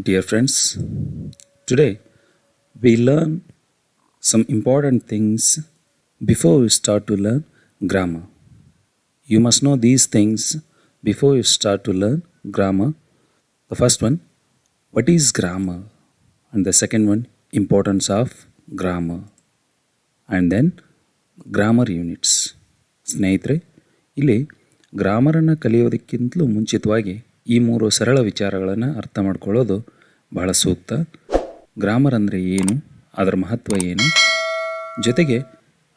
Dear friends, today we learn some important things before we start to learn grammar. You must know these things before you start to learn grammar. The first one, what is grammar? And the second one, importance of grammar. And then grammar units. ಸ್ನೇಹಿತರೆ, ಇಲ್ಲಿ ಗ್ರಾಮರನ್ನು ಕಲಿಯೋದಕ್ಕಿಂತಲೂ ಮುಂಚಿತವಾಗಿ ಈ ಮೂರು ಸರಳ ವಿಚಾರಗಳನ್ನು ಅರ್ಥ ಮಾಡ್ಕೊಳ್ಳೋದು ಬಹಳ ಸೂಕ್ತ. ಗ್ರಾಮರ್ ಅಂದರೆ ಏನು, ಅದರ ಮಹತ್ವ ಏನು, ಜೊತೆಗೆ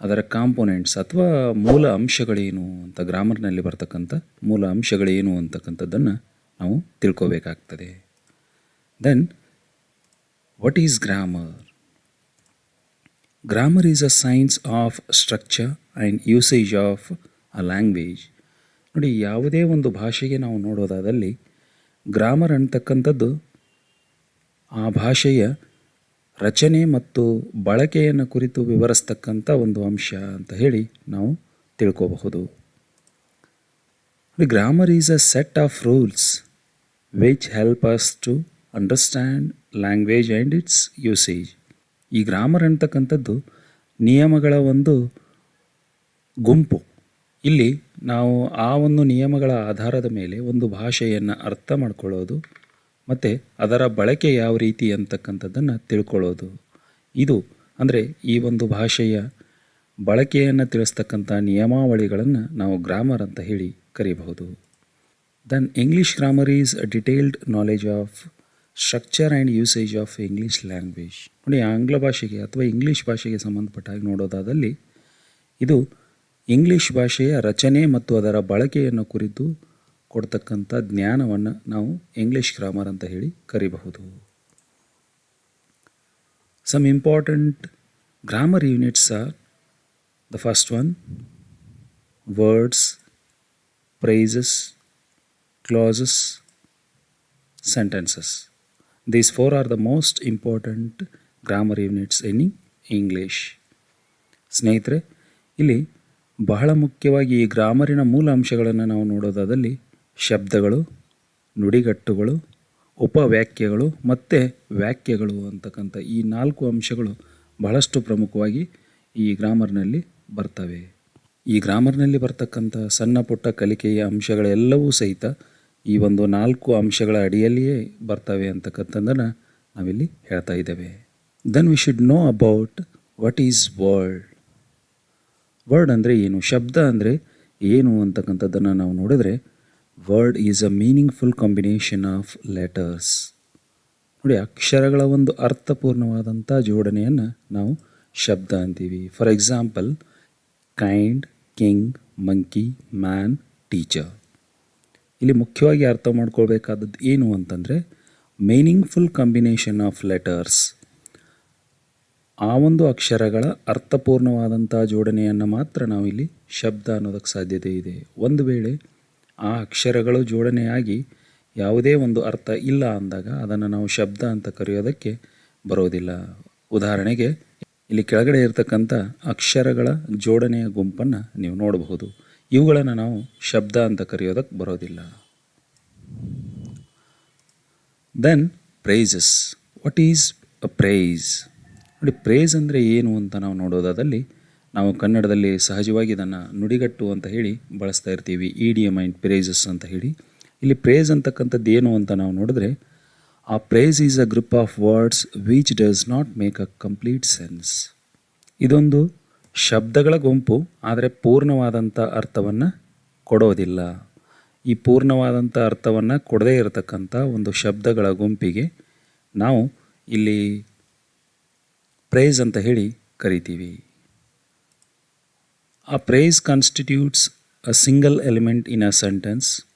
ಅದರ ಕಾಂಪೊನೆಂಟ್ಸ್ ಅಥವಾ ಮೂಲ ಅಂಶಗಳೇನು ಅಂತ, ಗ್ರಾಮರ್ನಲ್ಲಿ ಬರ್ತಕ್ಕಂಥ ಮೂಲ ಅಂಶಗಳೇನು ಅಂತಕ್ಕಂಥದ್ದನ್ನು ನಾವು ತಿಳ್ಕೋಬೇಕಾಗ್ತದೆ. Then what is grammar? Grammar is a science of structure and usage of a language. ನೋಡಿ, ಯಾವುದೇ ಒಂದು ಭಾಷೆಗೆ ನಾವು ನೋಡೋದಾದಲ್ಲಿ ಗ್ರಾಮರ್ ಅಂತಕ್ಕಂಥದ್ದು ಆ ಭಾಷೆಯ ರಚನೆ ಮತ್ತು ಬಳಕೆಯನ್ನು ಕುರಿತು ವಿವರಿಸ್ತಕ್ಕಂಥ ಒಂದು ಅಂಶ ಅಂತ ಹೇಳಿ ನಾವು ತಿಳ್ಕೋಬಹುದು. Grammar is a set of rules which help us to understand language and its usage. ಈ ಗ್ರಾಮರ್ ಅಂತಕ್ಕಂಥದ್ದು ನಿಯಮಗಳ ಒಂದು ಗುಂಪು. ಇಲ್ಲಿ ನಾವು ಆ ಒಂದು ನಿಯಮಗಳ ಆಧಾರದ ಮೇಲೆ ಒಂದು ಭಾಷೆಯನ್ನು ಅರ್ಥ ಮಾಡ್ಕೊಳ್ಳೋದು ಮತ್ತು ಅದರ ಬಳಕೆ ಯಾವ ರೀತಿ ಅಂತಕ್ಕಂಥದ್ದನ್ನು ತಿಳ್ಕೊಳ್ಳೋದು. ಇದು ಅಂದರೆ ಈ ಒಂದು ಭಾಷೆಯ ಬಳಕೆಯನ್ನು ತಿಳಿಸ್ತಕ್ಕಂಥ ನಿಯಮಾವಳಿಗಳನ್ನು ನಾವು ಗ್ರಾಮರ್ ಅಂತ ಹೇಳಿ ಕರೀಬಹುದು. Then English grammar is a detailed knowledge of structure and usage of English language. ನೋಡಿ, ಆಂಗ್ಲ ಭಾಷೆಗೆ ಅಥವಾ ಇಂಗ್ಲೀಷ್ ಭಾಷೆಗೆ ಸಂಬಂಧಪಟ್ಟಾಗಿ ನೋಡೋದಾದಲ್ಲಿ ಇದು ಇಂಗ್ಲೀಷ್ ಭಾಷೆಯ ರಚನೆ ಮತ್ತು ಅದರ ಬಳಕೆಯನ್ನು ಕುರಿತು ಕೊಡ್ತಕ್ಕಂಥ ಜ್ಞಾನವನ್ನು ನಾವು ಇಂಗ್ಲೀಷ್ ಗ್ರಾಮರ್ ಅಂತ ಹೇಳಿ ಕರಿಬಹುದು. Some important grammar units are: the first one, words, phrases, clauses, sentences. These four are the most important grammar units in English. ಸ್ನೇಹಿತರೆ, ಇಲ್ಲಿ ಬಹಳ ಮುಖ್ಯವಾಗಿ ಈ ಗ್ರಾಮರಿನ ಮೂಲ ಅಂಶಗಳನ್ನು ನಾವು ನೋಡೋದಾದಲ್ಲಿ ಶಬ್ದಗಳು, ನುಡಿಗಟ್ಟುಗಳು, ಉಪವ್ಯಾಕ್ಯಗಳು ಮತ್ತು ವ್ಯಾಕ್ಯಗಳು ಅಂತಕ್ಕಂಥ ಈ 4 ಅಂಶಗಳು ಬಹಳಷ್ಟು ಪ್ರಮುಖವಾಗಿ ಈ ಗ್ರಾಮರ್ನಲ್ಲಿ ಬರ್ತವೆ. ಈ ಗ್ರಾಮರ್ನಲ್ಲಿ ಬರ್ತಕ್ಕಂಥ ಸಣ್ಣ ಪುಟ್ಟ ಕಲಿಕೆಯ ಅಂಶಗಳೆಲ್ಲವೂ ಸಹಿತ ಈ ಒಂದು 4 ಅಂಶಗಳ ಅಡಿಯಲ್ಲಿಯೇ ಬರ್ತವೆ ಅಂತಕ್ಕಂಥದ್ದನ್ನು ನಾವಿಲ್ಲಿ ಹೇಳ್ತಾ ಇದ್ದೇವೆ. Then we should know about what is word. Word ಅಂದರೆ ಏನು, ಶಬ್ದ ಅಂದರೆ ಏನು ಅಂತಕ್ಕಂಥದ್ದನ್ನು ನಾವು ನೋಡಿದ್ರೆ, word is a meaningful combination of letters. ನೋಡಿ, ಅಕ್ಷರಗಳ ಒಂದು ಅರ್ಥಪೂರ್ಣವಾದಂಥ ಜೋಡಣೆಯನ್ನು ನಾವು ಶಬ್ದ ಅಂತೀವಿ. For example, kind, king, monkey, man, teacher. ಇಲ್ಲಿ ಮುಖ್ಯವಾಗಿ ಅರ್ಥ ಮಾಡ್ಕೊಳ್ಬೇಕಾದದ್ದು ಏನು ಅಂತಂದರೆ, ಮೀನಿಂಗ್ಫುಲ್ ಕಾಂಬಿನೇಷನ್ ಆಫ್ ಲೆಟರ್ಸ್. ಆ ಒಂದು ಅಕ್ಷರಗಳ ಅರ್ಥಪೂರ್ಣವಾದಂಥ ಜೋಡಣೆಯನ್ನು ಮಾತ್ರ ನಾವಿಲ್ಲಿ ಶಬ್ದ ಅನ್ನೋದಕ್ಕೆ ಸಾಧ್ಯತೆ ಇದೆ. ಒಂದು ವೇಳೆ ಆ ಅಕ್ಷರಗಳು ಜೋಡಣೆಯಾಗಿ ಯಾವುದೇ ಒಂದು ಅರ್ಥ ಇಲ್ಲ ಅಂದಾಗ ಅದನ್ನು ನಾವು ಶಬ್ದ ಅಂತ ಕರೆಯೋದಕ್ಕೆ ಬರೋದಿಲ್ಲ. ಉದಾಹರಣೆಗೆ, ಇಲ್ಲಿ ಕೆಳಗಡೆ ಇರತಕ್ಕಂಥ ಅಕ್ಷರಗಳ ಜೋಡಣೆಯ ಗುಂಪನ್ನು ನೀವು ನೋಡಬಹುದು. ಇವುಗಳನ್ನು ನಾವು ಶಬ್ದ ಅಂತ ಕರೆಯೋದಕ್ಕೆ ಬರೋದಿಲ್ಲ. Then phrases. What is a phrase? ನೋಡಿ, ಪ್ರೈಸ್ ಅಂದರೆ ಏನು ಅಂತ ನಾವು ನೋಡೋದಾದಲ್ಲಿ ನಾವು ಕನ್ನಡದಲ್ಲಿ ಸಹಜವಾಗಿ ಇದನ್ನು ನುಡಿಗಟ್ಟು ಅಂತ ಹೇಳಿ ಬಳಸ್ತಾ ಇರ್ತೀವಿ, ಇಡಿಯಮ್ ಆ್ಯಂಡ್ ಪ್ರೈಸಸ್ ಅಂತ ಹೇಳಿ. ಇಲ್ಲಿ ಪ್ರೈಸ್ ಅಂತಕ್ಕಂಥದ್ದು ಏನು ಅಂತ ನಾವು ನೋಡಿದ್ರೆ, a phrase is a group of words which does not make a complete sense. ಇದೊಂದು ಶಬ್ದಗಳ ಗುಂಪು, ಆದರೆ ಪೂರ್ಣವಾದಂಥ ಅರ್ಥವನ್ನು ಕೊಡೋದಿಲ್ಲ. ಈ ಪೂರ್ಣವಾದಂಥ ಅರ್ಥವನ್ನು ಕೊಡದೇ ಇರತಕ್ಕಂಥ ಒಂದು ಶಬ್ದಗಳ ಗುಂಪಿಗೆ ನಾವು ಇಲ್ಲಿ ಪ್ರೈಸ್ ಅಂತ ಹೇಳಿ ಕರಿತೀವಿ. A phrase constitutes a single element in a sentence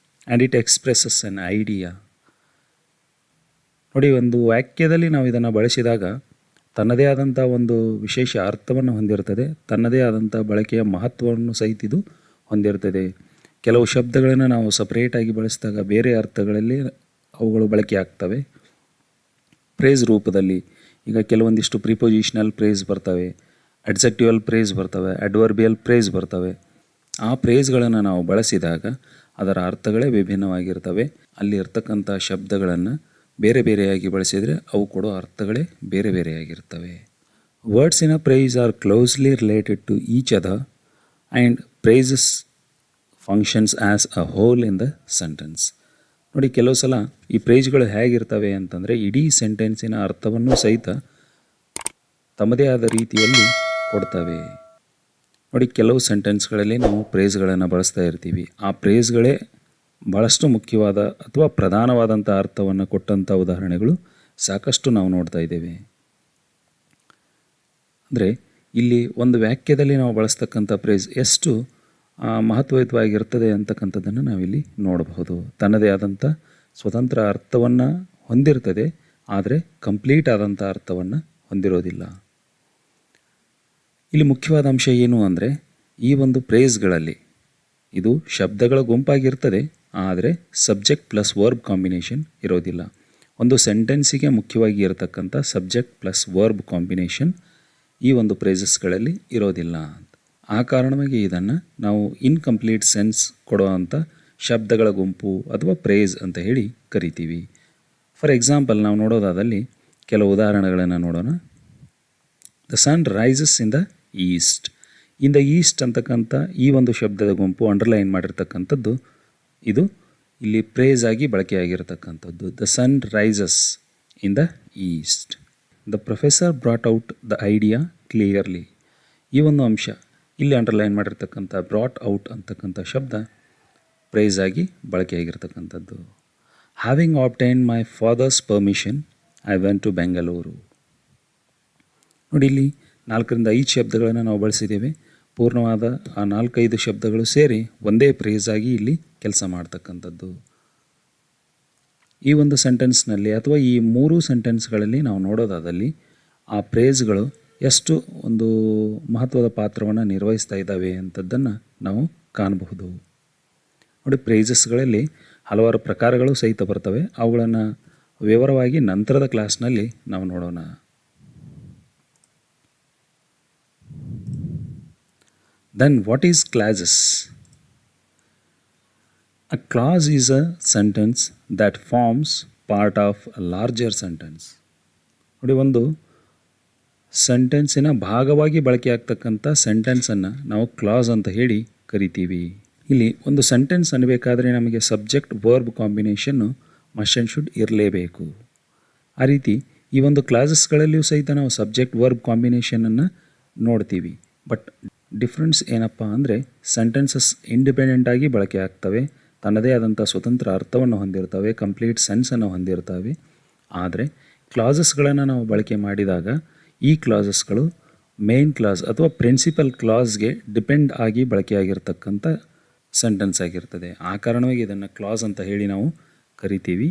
and it expresses an idea. ನೋಡಿ, ಒಂದು ವಾಕ್ಯದಲ್ಲಿ ನಾವು ಇದನ್ನು ಬಳಸಿದಾಗ ತನ್ನದೇ ಆದಂಥ ಒಂದು ವಿಶೇಷ ಅರ್ಥವನ್ನು ಹೊಂದಿರ್ತದೆ, ತನ್ನದೇ ಆದಂಥ ಬಳಕೆಯ ಮಹತ್ವವನ್ನು ಸಹಿತ ಇದು ಹೊಂದಿರ್ತದೆ. ಕೆಲವು ಶಬ್ದಗಳನ್ನು ನಾವು ಸಪ್ರೇಟಾಗಿ ಬಳಸಿದಾಗ ಬೇರೆ ಅರ್ಥಗಳಲ್ಲಿ ಅವುಗಳು ಬಳಕೆ ಆಗ್ತವೆ ಪ್ರೇಸ್ ರೂಪದಲ್ಲಿ. ಈಗ ಕೆಲವೊಂದಿಷ್ಟು ಪ್ರಿಪೊಸಿಷನಲ್ ಪ್ರೇಸ್ ಬರ್ತವೆ, ಅಡ್ಜೆಕ್ಟಿವಲ್ ಪ್ರೇಸ್ ಬರ್ತವೆ, ಅಡ್ವರ್ಬಿಯಲ್ ಪ್ರೇಸ್ ಬರ್ತವೆ. ಆ ಪ್ರೇಸ್ಗಳನ್ನು ನಾವು ಬಳಸಿದಾಗ ಅದರ ಅರ್ಥಗಳೇ ವಿಭಿನ್ನವಾಗಿರ್ತವೆ. ಅಲ್ಲಿ ಇರ್ತಕ್ಕಂಥ ಶಬ್ದಗಳನ್ನು ಬೇರೆ ಬೇರೆಯಾಗಿ ಬಳಸಿದರೆ ಅವು ಕೊಡೋ ಅರ್ಥಗಳೇ ಬೇರೆ ಬೇರೆಯಾಗಿರ್ತವೆ. Words in a phrase are closely related to each other and phrases functions as a whole in the sentence. ನೋಡಿ, ಕೆಲವು ಸಲ ಈ ಪ್ರೈಸ್ಗಳು ಹೇಗಿರ್ತವೆ ಅಂತಂದರೆ ಇಡೀ ಸೆಂಟೆನ್ಸಿನ ಅರ್ಥವನ್ನು ಸಹಿತ ತಮ್ಮದೇ ಆದ ರೀತಿಯಲ್ಲಿ ಕೊಡ್ತವೆ. ನೋಡಿ, ಕೆಲವು ಸೆಂಟೆನ್ಸ್ಗಳಲ್ಲಿ ನಾವು ಪ್ರೇಸ್ಗಳನ್ನು ಬಳಸ್ತಾ ಇರ್ತೀವಿ. ಆ ಪ್ರೇಸ್ಗಳೇ ಭಾಳಷ್ಟು ಮುಖ್ಯವಾದ ಅಥವಾ ಪ್ರಧಾನವಾದಂಥ ಅರ್ಥವನ್ನು ಕೊಟ್ಟಂಥ ಉದಾಹರಣೆಗಳು ಸಾಕಷ್ಟು ನಾವು ನೋಡ್ತಾ ಇದ್ದೇವೆ. ಅಂದರೆ ಇಲ್ಲಿ ಒಂದು ವಾಕ್ಯದಲ್ಲಿ ನಾವು ಬಳಸ್ತಕ್ಕಂಥ ಪ್ರೇಸ್ ಎಷ್ಟು ಮಹತ್ವಯುತವಾಗಿರ್ತದೆ ಅಂತಕ್ಕಂಥದ್ದನ್ನು ನಾವಿಲ್ಲಿ ನೋಡಬಹುದು. ತನ್ನದೇ ಆದಂಥ ಸ್ವತಂತ್ರ ಅರ್ಥವನ್ನು ಹೊಂದಿರ್ತದೆ, ಆದರೆ ಕಂಪ್ಲೀಟ್ ಆದಂಥ ಅರ್ಥವನ್ನು ಹೊಂದಿರೋದಿಲ್ಲ. ಇಲ್ಲಿ ಮುಖ್ಯವಾದ ಅಂಶ ಏನು ಅಂದರೆ, ಈ ಒಂದು ಪ್ರೇಸ್ಗಳಲ್ಲಿ ಇದು ಶಬ್ದಗಳ ಗುಂಪಾಗಿರ್ತದೆ, ಆದರೆ ಸಬ್ಜೆಕ್ಟ್ ಪ್ಲಸ್ ವರ್ಬ್ ಕಾಂಬಿನೇಷನ್ ಇರೋದಿಲ್ಲ. ಒಂದು ಸೆಂಟೆನ್ಸಿಗೆ ಮುಖ್ಯವಾಗಿ ಇರತಕ್ಕಂಥ ಸಬ್ಜೆಕ್ಟ್ ಪ್ಲಸ್ ವರ್ಬ್ ಕಾಂಬಿನೇಷನ್ ಈ ಒಂದು ಪ್ರೇಸಸ್ಗಳಲ್ಲಿ ಇರೋದಿಲ್ಲ. ಆ ಕಾರಣವಾಗಿ ಇದನ್ನು ನಾವು ಇನ್ಕಂಪ್ಲೀಟ್ ಸೆನ್ಸ್ ಕೊಡುವಂಥ ಶಬ್ದಗಳ ಗುಂಪು ಅಥವಾ ಪ್ರೇಸ್ ಅಂತ ಹೇಳಿ ಕರಿತೀವಿ. ಫಾರ್ ಎಕ್ಸಾಂಪಲ್ ನಾವು ನೋಡೋದಾದಲ್ಲಿ ಕೆಲವು ಉದಾಹರಣೆಗಳನ್ನು ನೋಡೋಣ. The sun rises in the east. In the east ಅಂತಕ್ಕಂಥ ಈ ಒಂದು ಶಬ್ದದ ಗುಂಪು ಅಂಡರ್ಲೈನ್ ಮಾಡಿರ್ತಕ್ಕಂಥದ್ದು ಇದು ಇಲ್ಲಿ ಪ್ರೇಸ್ ಆಗಿ ಬಳಕೆಯಾಗಿರ್ತಕ್ಕಂಥದ್ದು. The sun rises in the east. The professor brought out the idea clearly. ಈ ಒಂದು ಅಂಶ ಇಲ್ಲಿ ಅಂಡರ್ಲೈನ್ ಮಾಡಿರ್ತಕ್ಕಂಥ ಬ್ರಾಟ್ ಔಟ್ ಅಂತಕ್ಕಂಥ ಶಬ್ದ ಪ್ರೈಸ್ ಆಗಿ ಬಳಕೆಯಾಗಿರ್ತಕ್ಕಂಥದ್ದು. Having obtain my father's permission I went to Bengaluru. ನೋಡಿ, ಇಲ್ಲಿ 4-5 ಶಬ್ದಗಳನ್ನು ನಾವು ಬಳಸಿದ್ದೇವೆ. ಪೂರ್ಣವಾದ ಆ 4-5 ಶಬ್ದಗಳು ಸೇರಿ ಒಂದೇ ಪ್ರೇಸ್ ಆಗಿ ಇಲ್ಲಿ ಕೆಲಸ ಮಾಡ್ತಕ್ಕಂಥದ್ದು. ಈ ಒಂದು ಸೆಂಟೆನ್ಸ್ನಲ್ಲಿ ಅಥವಾ ಈ 3 ಸೆಂಟೆನ್ಸ್ಗಳಲ್ಲಿ ನಾವು ನೋಡೋದಾದಲ್ಲಿ ಆ ಪ್ರೇಸ್ಗಳು ಎಷ್ಟು ಒಂದು ಮಹತ್ವದ ಪಾತ್ರವನ್ನು ನಿರ್ವಹಿಸ್ತಾ ಇದ್ದಾವೆ ಅಂಥದ್ದನ್ನು ನಾವು ಕಾಣಬಹುದು. ನೋಡಿ, ಪ್ರೇಸಸ್ಗಳಲ್ಲಿ ಹಲವಾರು ಪ್ರಕಾರಗಳು ಸಹಿತ ಬರ್ತವೆ. ಅವುಗಳನ್ನು ವಿವರವಾಗಿ ನಂತರದ ಕ್ಲಾಸ್ನಲ್ಲಿ ನಾವು ನೋಡೋಣ. Then what is clauses? A clause is a sentence that forms part of a larger sentence. ನೋಡಿ, ಒಂದು ಸೆಂಟೆನ್ಸಿನ ಭಾಗವಾಗಿ ಬಳಕೆ ಆಗ್ತಕ್ಕಂಥ ಸೆಂಟೆನ್ಸನ್ನು ನಾವು ಕ್ಲಾಸ್ ಅಂತ ಹೇಳಿ ಕರಿತೀವಿ. ಇಲ್ಲಿ ಒಂದು ಸೆಂಟೆನ್ಸ್ ಅನ್ನಬೇಕಾದ್ರೆ ನಮಗೆ subject verb combination must and should ಇರಲೇಬೇಕು. ಆ ರೀತಿ ಈ ಒಂದು ಕ್ಲಾಸಸ್ಗಳಲ್ಲಿಯೂ ಸಹಿತ ನಾವು ಸಬ್ಜೆಕ್ಟ್ ವರ್ಬ್ ಕಾಂಬಿನೇಷನನ್ನು ನೋಡ್ತೀವಿ. ಬಟ್ ಡಿಫ್ರೆನ್ಸ್ ಏನಪ್ಪ ಅಂದರೆ, ಸೆಂಟೆನ್ಸಸ್ ಇಂಡಿಪೆಂಡೆಂಟಾಗಿ ಬಳಕೆ ಆಗ್ತವೆ, ತನ್ನದೇ ಆದಂಥ ಸ್ವತಂತ್ರ ಅರ್ಥವನ್ನು ಹೊಂದಿರ್ತವೆ, ಕಂಪ್ಲೀಟ್ ಸೆನ್ಸನ್ನು ಹೊಂದಿರ್ತವೆ. ಆದರೆ ಕ್ಲಾಸಸ್ಗಳನ್ನು ನಾವು ಬಳಕೆ ಮಾಡಿದಾಗ ಈ ಕ್ಲಾಸಸ್ಗಳು ಮೇನ್ ಕ್ಲಾಸ್ ಅಥವಾ ಪ್ರಿನ್ಸಿಪಲ್ ಕ್ಲಾಸ್ಗೆ ಡಿಪೆಂಡ್ ಆಗಿ ಬಳಕೆಯಾಗಿರ್ತಕ್ಕಂಥ ಸೆಂಟೆನ್ಸ್ ಆಗಿರ್ತದೆ. ಆ ಕಾರಣವಾಗಿ ಇದನ್ನು ಕ್ಲಾಸ್ ಅಂತ ಹೇಳಿ ನಾವು ಕರಿತೀವಿ.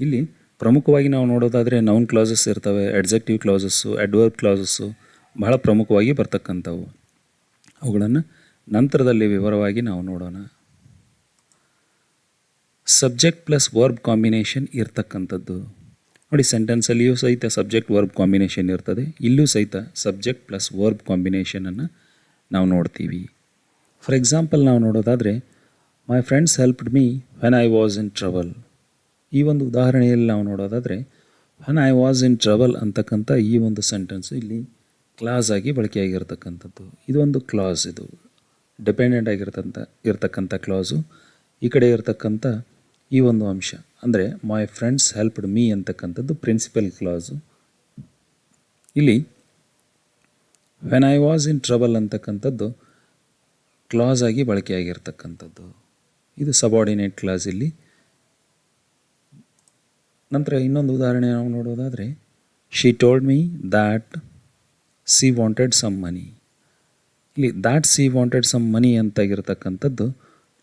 ಇಲ್ಲಿ ಪ್ರಮುಖವಾಗಿ ನಾವು ನೋಡೋದಾದರೆ ನೌನ್ ಕ್ಲಾಸಸ್ ಇರ್ತವೆ, ಅಡ್ಜೆಕ್ಟಿವ್ ಕ್ಲಾಸಸ್ಸು, ಅಡ್ವರ್ಬ್ ಕ್ಲಾಸಸ್ಸು ಬಹಳ ಪ್ರಮುಖವಾಗಿ ಬರ್ತಕ್ಕಂಥವು. ಅವುಗಳನ್ನು ನಂತರದಲ್ಲಿ ವಿವರವಾಗಿ ನಾವು ನೋಡೋಣ. ಸಬ್ಜೆಕ್ಟ್ ಪ್ಲಸ್ ವರ್ಬ್ ಕಾಂಬಿನೇಷನ್ ಇರ್ತಕ್ಕಂಥದ್ದು. ನೋಡಿ, ಸೆಂಟೆನ್ಸಲ್ಲಿಯೂ ಸಹಿತ ಸಬ್ಜೆಕ್ಟ್ ವರ್ಬ್ ಕಾಂಬಿನೇಷನ್ ಇರ್ತದೆ. ಇಲ್ಲೂ ಸಹಿತ ಸಬ್ಜೆಕ್ಟ್ ಪ್ಲಸ್ ವರ್ಬ್ ಕಾಂಬಿನೇಷನನ್ನು ನಾವು ನೋಡ್ತೀವಿ. ಫಾರ್ ಎಕ್ಸಾಂಪಲ್ ನಾವು ನೋಡೋದಾದರೆ, my friends helped me when I was in trouble. ಈ ಒಂದು ಉದಾಹರಣೆಯಲ್ಲಿ ನಾವು ನೋಡೋದಾದರೆ when I was in trouble ಅಂತಕ್ಕಂಥ ಈ ಒಂದು ಸೆಂಟೆನ್ಸು ಇಲ್ಲಿ ಕ್ಲಾಸ್ ಆಗಿ ಬಳಕೆಯಾಗಿರ್ತಕ್ಕಂಥದ್ದು. ಇದೊಂದು ಕ್ಲಾಸ್, ಇದು ಡಿಪೆಂಡೆಂಟ್ ಇರ್ತಕ್ಕಂಥ ಕ್ಲಾಸು. ಈ ಕಡೆ ಇರತಕ್ಕಂಥ ಈ ಒಂದು ಅಂಶ ಅಂದರೆ ಮೈ ಫ್ರೆಂಡ್ಸ್ ಹೆಲ್ಪ್ಡ್ ಮೀ ಅಂತಕ್ಕಂಥದ್ದು ಪ್ರಿನ್ಸಿಪಲ್ ಕ್ಲಾಸು. ಇಲ್ಲಿ when I was in trouble ಅಂತಕ್ಕಂಥದ್ದು ಕ್ಲಾಸ್ ಆಗಿ ಬಳಕೆಯಾಗಿರ್ತಕ್ಕಂಥದ್ದು. ಇದು ಸಬಾರ್ಡಿನೇಟ್ ಕ್ಲಾಸ್ ಇಲ್ಲಿ. ನಂತರ ಇನ್ನೊಂದು ಉದಾಹರಣೆ ನಾವು ನೋಡೋದಾದರೆ, she told me that she wanted some money. ಇಲ್ಲಿ that she wanted some money ಅಂತಾಗಿರ್ತಕ್ಕಂಥದ್ದು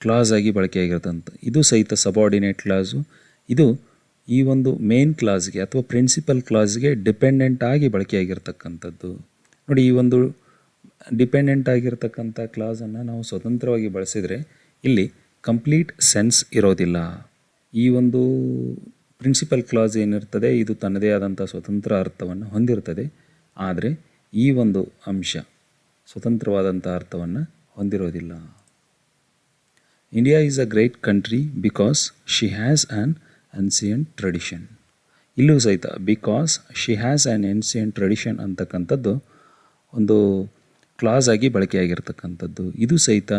ಕ್ಲಾಸ್ ಆಗಿ ಬಳಕೆಯಾಗಿರ್ತಂಥ ಇದು ಸಹಿತ ಸಬಾರ್ಡಿನೇಟ್ ಕ್ಲಾಸು. ಇದು ಈ ಒಂದು ಮೇನ್ ಕ್ಲಾಸ್ಗೆ ಅಥವಾ ಪ್ರಿನ್ಸಿಪಲ್ ಕ್ಲಾಸ್ಗೆ ಡಿಪೆಂಡೆಂಟ್ ಆಗಿ ಬಳಕೆಯಾಗಿರ್ತಕ್ಕಂಥದ್ದು. ನೋಡಿ, ಈ ಒಂದು ಡಿಪೆಂಡೆಂಟ್ ಆಗಿರ್ತಕ್ಕಂಥ ಕ್ಲಾಸನ್ನು ನಾವು ಸ್ವತಂತ್ರವಾಗಿ ಬಳಸಿದರೆ ಇಲ್ಲಿ ಕಂಪ್ಲೀಟ್ ಸೆನ್ಸ್ ಇರೋದಿಲ್ಲ. ಈ ಒಂದು ಪ್ರಿನ್ಸಿಪಲ್ ಕ್ಲಾಸ್ ಏನಿರ್ತದೆ ಇದು ತನ್ನದೇ ಆದಂಥ ಸ್ವತಂತ್ರ ಅರ್ಥವನ್ನು ಹೊಂದಿರ್ತದೆ. ಆದರೆ ಈ ಒಂದು ಅಂಶ ಸ್ವತಂತ್ರವಾದಂಥ ಅರ್ಥವನ್ನು ಹೊಂದಿರೋದಿಲ್ಲ. India is a great country because she has an ancient tradition. ಇಲ್ಲೂ ಸಹಿತ because she has an ancient tradition ಅಂತಕ್ಕಂಥದ್ದು ಒಂದು ಕ್ಲಾಸ್ ಆಗಿ ಬಳಕೆಯಾಗಿರ್ತಕ್ಕಂಥದ್ದು. ಇದು ಸಹಿತ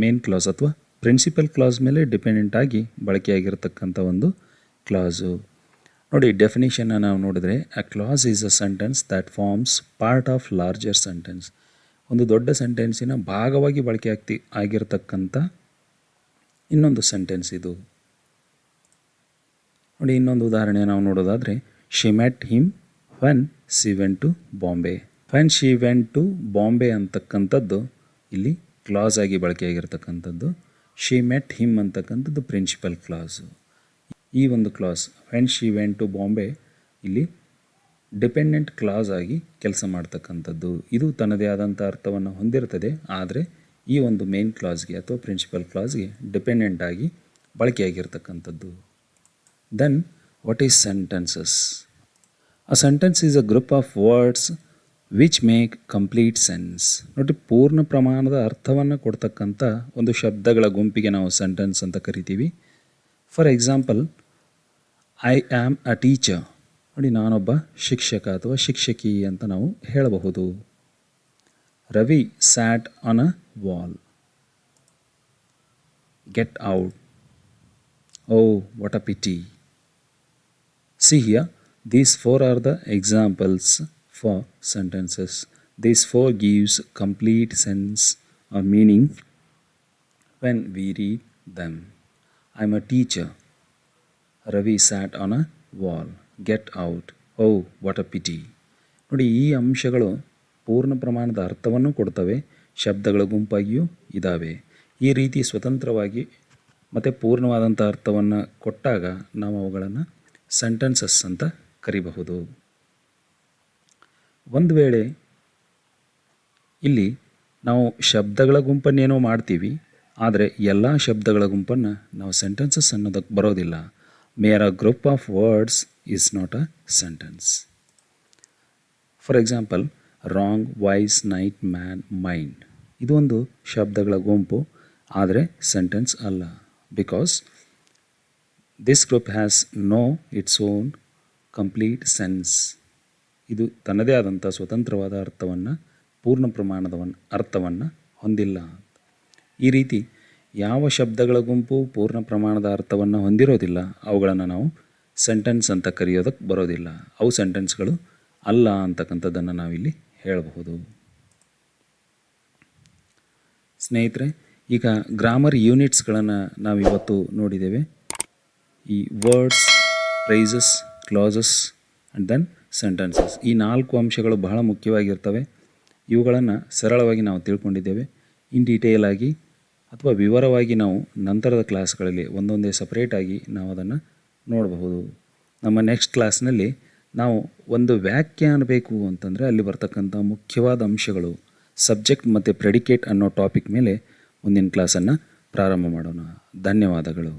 ಮೇನ್ ಕ್ಲಾಸ್ ಅಥವಾ ಪ್ರಿನ್ಸಿಪಲ್ ಕ್ಲಾಸ್ ಮೇಲೆ ಡಿಪೆಂಡೆಂಟ್ ಆಗಿ ಬಳಕೆಯಾಗಿರ್ತಕ್ಕಂಥ ಒಂದು ಕ್ಲಾಸು. ನೋಡಿ, ಡೆಫಿನೇಷನ್ನ ನಾವು ನೋಡಿದ್ರೆ, a clause is a sentence that forms part of larger sentence. ಒಂದು ದೊಡ್ಡ ಸೆಂಟೆನ್ಸಿನ ಭಾಗವಾಗಿ ಆಗಿರ್ತಕ್ಕಂಥ ಇನ್ನೊಂದು ಸೆಂಟೆನ್ಸ್ ಇದು. ನೋಡಿ, ಇನ್ನೊಂದು ಉದಾಹರಣೆ ನಾವು ನೋಡೋದಾದರೆ, she met him when she went to Bombay. When she went to Bombay ಅಂತಕ್ಕಂಥದ್ದು ಇಲ್ಲಿ ಕ್ಲಾಸ್ ಆಗಿ ಬಳಕೆಯಾಗಿರ್ತಕ್ಕಂಥದ್ದು. ಶಿ ಮೆಟ್ ಹಿಮ್ ಅಂತಕ್ಕಂಥದ್ದು ಪ್ರಿನ್ಸಿಪಲ್ ಕ್ಲಾಸು. ಈ ಒಂದು clause when she went to Bombay ಇಲ್ಲಿ ಡಿಪೆಂಡೆಂಟ್ ಕ್ಲಾಸ್ ಆಗಿ ಕೆಲಸ ಮಾಡ್ತಕ್ಕಂಥದ್ದು. ಇದು ತನ್ನದೇ ಆದಂಥ ಅರ್ಥವನ್ನು ಹೊಂದಿರ್ತದೆ, ಆದರೆ ಈ ಒಂದು ಮೇನ್ ಕ್ಲಾಸ್ಗೆ ಅಥವಾ ಪ್ರಿನ್ಸಿಪಲ್ ಕ್ಲಾಸ್ಗೆ ಡಿಪೆಂಡೆಂಟ್ ಆಗಿ ಬಳಕೆಯಾಗಿರ್ತಕ್ಕಂಥದ್ದು. Then what is sentences? A sentence is a group of words which make complete sense. ನೋಡಿ, ಪೂರ್ಣ ಪ್ರಮಾಣದ ಅರ್ಥವನ್ನು ಕೊಡ್ತಕ್ಕಂಥ ಒಂದು ಶಬ್ದಗಳ ಗುಂಪಿಗೆ ನಾವು ಸೆಂಟೆನ್ಸ್ ಅಂತ ಕರಿತೀವಿ. For example, I am a teacher. ನೋಡಿ, ನಾನೊಬ್ಬ ಶಿಕ್ಷಕ ಅಥವಾ ಶಿಕ್ಷಕಿ ಅಂತ ನಾವು ಹೇಳಬಹುದು. Ravi sat on a wall. Get out. Oh what a pity. See here, these four are the examples for sentences. These four gives complete sense or meaning when we read them. I'm a teacher. Ravi sat on a wall. Get out. Oh, what a pity. ನೋಡಿ, ಈ ಅಂಶಗಳು ಪೂರ್ಣ ಪ್ರಮಾಣದ ಅರ್ಥವನ್ನು ಕೊಡ್ತವೆ, ಶಬ್ದಗಳ ಗುಂಪಾಗಿಯೂ ಇದ್ದಾವೆ. ಈ ರೀತಿ ಸ್ವತಂತ್ರವಾಗಿ ಮತ್ತು ಪೂರ್ಣವಾದಂಥ ಅರ್ಥವನ್ನು ಕೊಟ್ಟಾಗ ನಾವು ಅವುಗಳನ್ನು ಸೆಂಟೆನ್ಸಸ್ ಅಂತ ಕರಿಬಹುದು. ಒಂದು ವೇಳೆ ಇಲ್ಲಿ ನಾವು ಶಬ್ದಗಳ ಗುಂಪನ್ನೇನೋ ಮಾಡ್ತೀವಿ, ಆದರೆ ಎಲ್ಲ ಶಬ್ದಗಳ ಗುಂಪನ್ನು ನಾವು ಸೆಂಟೆನ್ಸಸ್ ಅನ್ನೋದಕ್ಕೆ ಬರೋದಿಲ್ಲ. Mere a group of words is not a sentence. For example, wrong, wise, night, man, mind. ಇದು ಒಂದು ಶಬ್ದಗಳ ಗುಂಪು, ಆದರೆ ಸೆಂಟೆನ್ಸ್ ಅಲ್ಲ. Because this group has no its own complete sense. ಇದು ತನ್ನದೇ ಆದಂಥ ಸ್ವತಂತ್ರವಾದ ಅರ್ಥವನ್ನು, ಪೂರ್ಣ ಪ್ರಮಾಣದ ಅರ್ಥವನ್ನು ಹೊಂದಿಲ್ಲ. ಈ ರೀತಿ ಯಾವ ಶಬ್ದಗಳ ಗುಂಪು ಪೂರ್ಣ ಪ್ರಮಾಣದ ಅರ್ಥವನ್ನು ಹೊಂದಿರೋದಿಲ್ಲ, ಅವುಗಳನ್ನು ನಾವು ಸೆಂಟೆನ್ಸ್ ಅಂತ ಕರೆಯೋದಕ್ಕೆ ಬರೋದಿಲ್ಲ. ಅವು ಸೆಂಟೆನ್ಸ್ಗಳು ಅಲ್ಲ ಅಂತಕ್ಕಂಥದ್ದನ್ನು ನಾವಿಲ್ಲಿ ಹೇಳಬಹುದು. ಸ್ನೇಹಿತರೆ, ಈಗ ಗ್ರಾಮರ್ ಯೂನಿಟ್ಸ್ಗಳನ್ನು ನಾವಿವತ್ತು ನೋಡಿದ್ದೇವೆ. ಈ words, phrases, clauses and then sentences, ಈ 4 ಅಂಶಗಳು ಬಹಳ ಮುಖ್ಯವಾಗಿರ್ತವೆ. ಇವುಗಳನ್ನು ಸರಳವಾಗಿ ನಾವು ತಿಳ್ಕೊಂಡಿದ್ದೇವೆ. ಇನ್ ಡೀಟೇಲ್ ಆಗಿ ಅಥವಾ ವಿವರವಾಗಿ ನಾವು ನಂತರದ ಕ್ಲಾಸ್ಗಳಲ್ಲಿ ಒಂದೊಂದೇ ಸಪ್ರೇಟಾಗಿ ನಾವು ಅದನ್ನು ನೋಡಬಹುದು. ನಮ್ಮ ನೆಕ್ಸ್ಟ್ ಕ್ಲಾಸ್ನಲ್ಲಿ ನಾವು ಒಂದು ವ್ಯಾಖ್ಯೆ ಅನ್ನಬೇಕು ಅಂತಂದರೆ ಅಲ್ಲಿ ಬರ್ತಕ್ಕಂಥ ಮುಖ್ಯವಾದ ಅಂಶಗಳು, ಸಬ್ಜೆಕ್ಟ್ ಮತ್ತು ಪ್ರೆಡಿಕೇಟ್ ಅನ್ನೋ ಟಾಪಿಕ್ ಮೇಲೆ ಮುಂದಿನ ಕ್ಲಾಸನ್ನು ಪ್ರಾರಂಭ ಮಾಡೋಣ. ಧನ್ಯವಾದಗಳು.